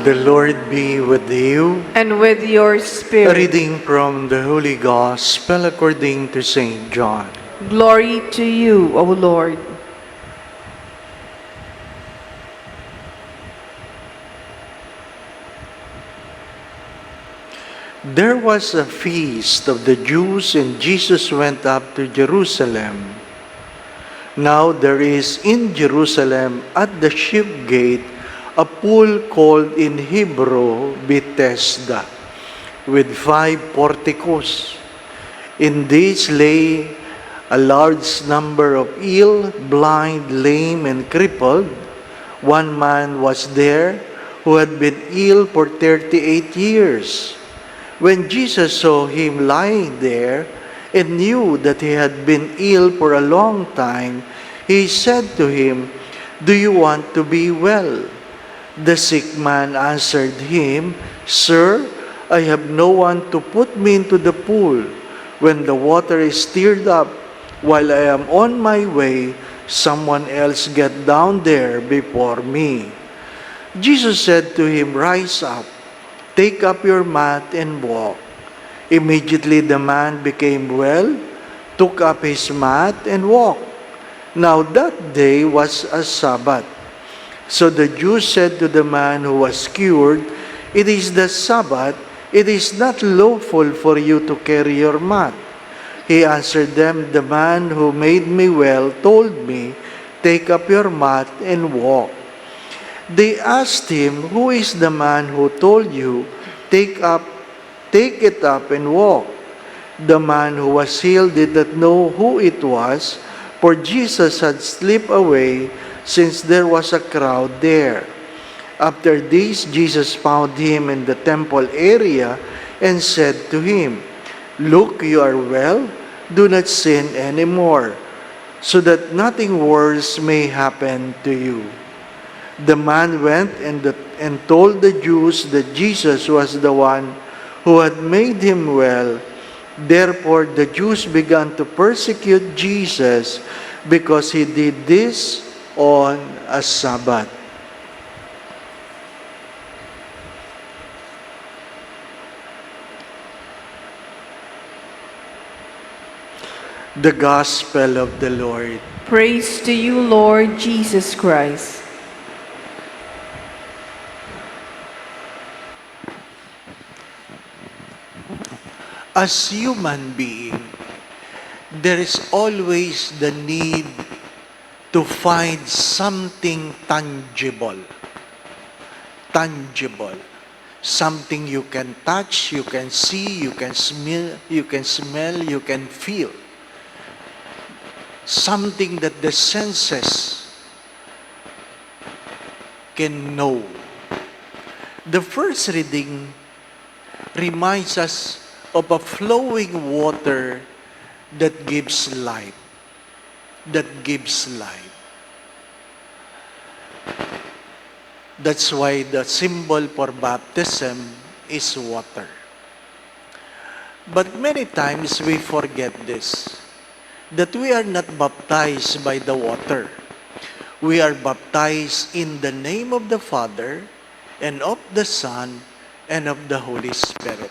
The Lord be with you. and with your A spirit. reading from the Holy Gospel according to St. John. Glory to you, O Lord. There was a feast of the Jews, and Jesus went up to Jerusalem. Now there is in Jerusalem at the sheep gate a pool called in Hebrew Bethesda, with 5 porticos. In these lay a large number of ill, blind, lame, and crippled. One man was there who had been ill for 38 years. When Jesus saw him lying there and knew that he had been ill for a long time, he said to him, "Do you want to be well?" The sick man answered him, "Sir, I have no one to put me into the pool when the water is stirred up. While I am on my way, someone else get down there before me." Jesus said to him, "Rise up, take up your mat and walk." Immediately the man became well, took up his mat and walked. Now that day was a Sabbath. So the Jews said to the man who was cured, "It is the Sabbath, it is not lawful for you to carry your mat." He answered them, "The man who made me well told me, 'Take up your mat and walk.'" They asked him, "Who is the man who told you, 'Take it up and walk'?" The man who was healed did not know who it was, for Jesus had slipped away since there was a crowd there. After this, Jesus found him in the temple area and said to him, "Look, you are well. Do not sin anymore, so that nothing worse may happen to you." The man went and told the Jews that Jesus was the one who had made him well. Therefore, the Jews began to persecute Jesus because he did this on a Sabbath. The Gospel of the Lord. Praise to you, Lord Jesus Christ. As human being, there is always the need to find something tangible. Tangible. Something you can touch, you can see, you can smell, you can feel. Something that the senses can know. The first reading reminds us of a flowing water that gives life. That gives life. That's why the symbol for baptism is water. But many times we forget this, that we are not baptized by the water. We are baptized in the name of the Father, and of the Son, and of the Holy Spirit.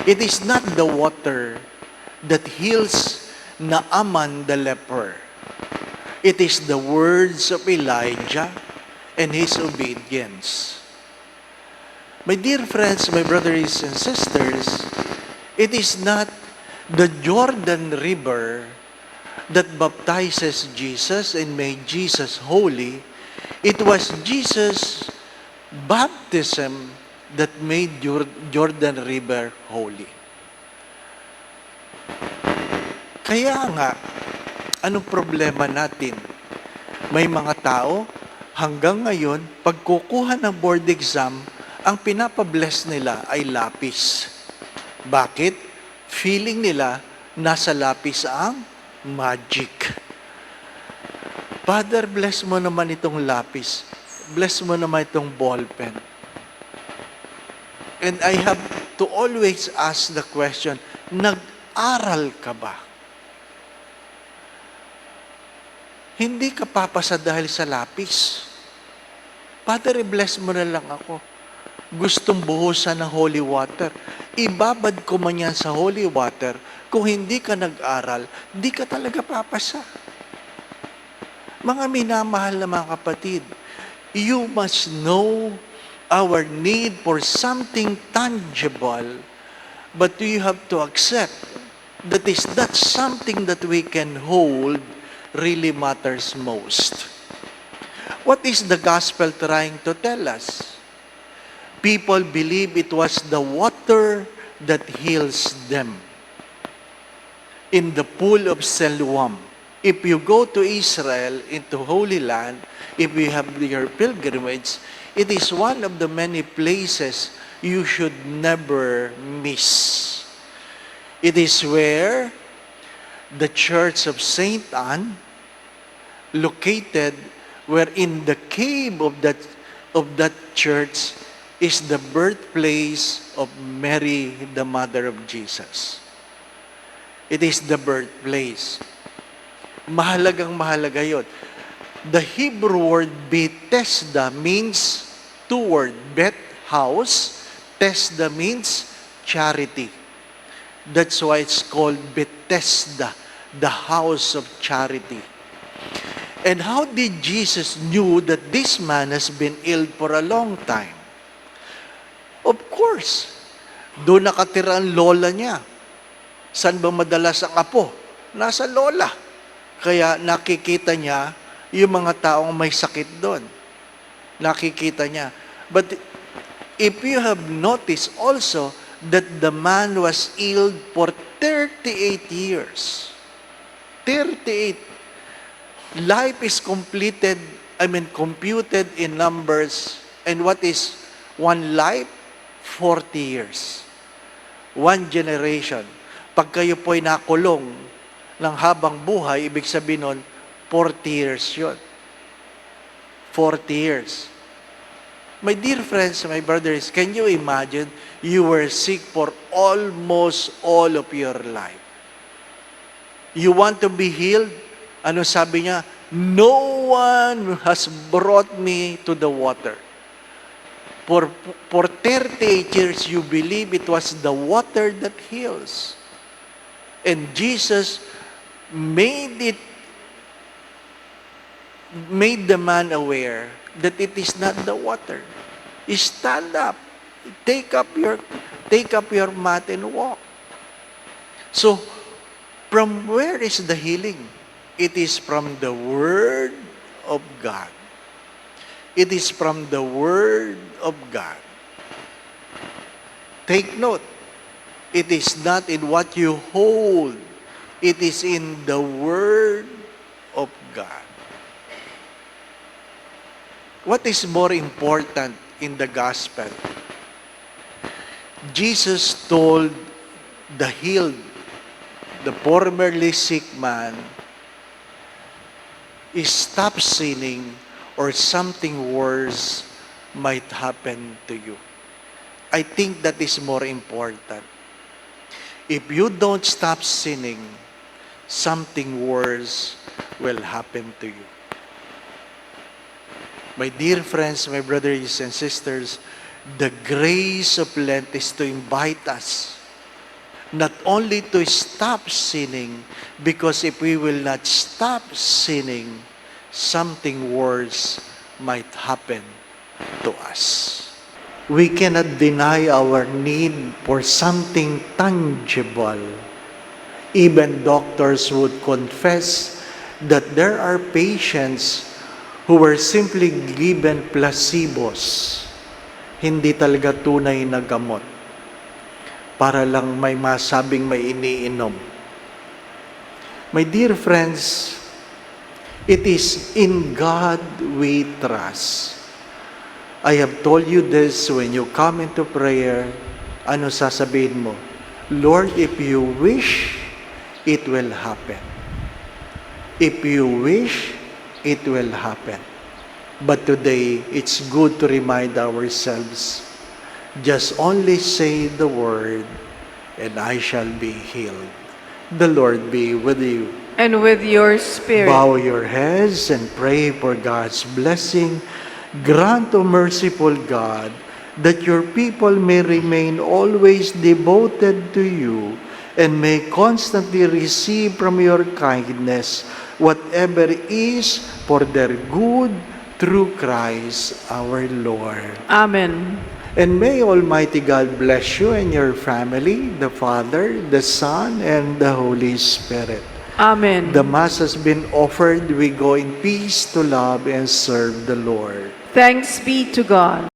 It is not the water that heals Naaman the leper. It is the words of Elijah and his obedience. My dear friends, my brothers and sisters, it is not the Jordan River that baptizes Jesus and made Jesus holy. It was Jesus' baptism that made Jordan River holy. Kaya nga, anong problema natin? May mga tao, hanggang ngayon, pag kukuha ng board exam, ang pinapabless nila ay lapis. Bakit? Feeling nila, nasa lapis ang magic. Father, bless mo naman itong lapis. Bless mo naman itong ballpen. And I have to always ask the question, nag-aral ka ba? Hindi ka papasa dahil sa lapis. Father, i-bless mo na lang ako. Gustong buhusan ng holy water. Ibabad ko man yan sa holy water. Kung hindi ka nag-aral, di ka talaga papasa. Mga minamahal na mga kapatid, you must know our need for something tangible, but you have to accept that is that something that we can hold really matters most. What is the gospel trying to tell us? People believe it was the water that heals them. In the pool of Siloam, if you go to Israel, into Holy Land, if you have your pilgrimage, it is one of the many places you should never miss. It is where the Church of Saint Anne, located where in the cave of that church is the birthplace of Mary, the mother of Jesus. It is the birthplace. Mahalagang mahalaga yun. The Hebrew word Bethesda means two words, Bet, house. Tesda means charity. That's why it's called Bethesda, the house of charity. And how did Jesus knew that this man has been ill for a long time? Of course, doon nakatira ang lola niya. Saan ba madalas ang apo? Nasa lola. Kaya nakikita niya yung mga taong may sakit doon. Nakikita niya. But if you have noticed also that the man was ill for 38 years. 38. Life is computed in numbers. And what is one life? 40 years. One generation. Pag kayo po'y nakulong ng habang buhay, ibig sabihin nun, 40 years yun. 40 years. My dear friends, my brothers, can you imagine you were sick for almost all of your life? You want to be healed? Ano sabi niya? No one has brought me to the water. For 38 years, you believe it was the water that heals. And Jesus made the man aware that it is not the water. Stand up, take up your mat and walk. So, from where is the healing? It is from the Word of God. It is from the Word of God. Take note, it is not in what you hold. It is in the Word of God. What is more important in the gospel? Jesus told the healed, the formerly sick man, stop sinning or something worse might happen to you. I think that is more important. If you don't stop sinning, something worse will happen to you. My dear friends, my brothers and sisters, the grace of Lent is to invite us not only to stop sinning, because if we will not stop sinning, something worse might happen to us. We cannot deny our need for something tangible. Even doctors would confess that there are patients who were simply given placebos, hindi talaga tunay na gamot, para lang may masabing may iniinom. My dear friends, it is in God we trust. I have told you this when you come into prayer, ano sasabihin mo? Lord, if you wish, it will happen. If you wish, it will happen. But today, it's good to remind ourselves, just only say the word, and I shall be healed. The Lord be with you. And with your spirit. Bow your heads and pray for God's blessing. Grant, O merciful God, that your people may remain always devoted to you and may constantly receive from your kindness whatever is for their good through Christ our Lord. Amen. And may Almighty God bless you and your family, the Father, the Son, and the Holy Spirit. Amen. The Mass has been offered. We go in peace to love and serve the Lord. Thanks be to God.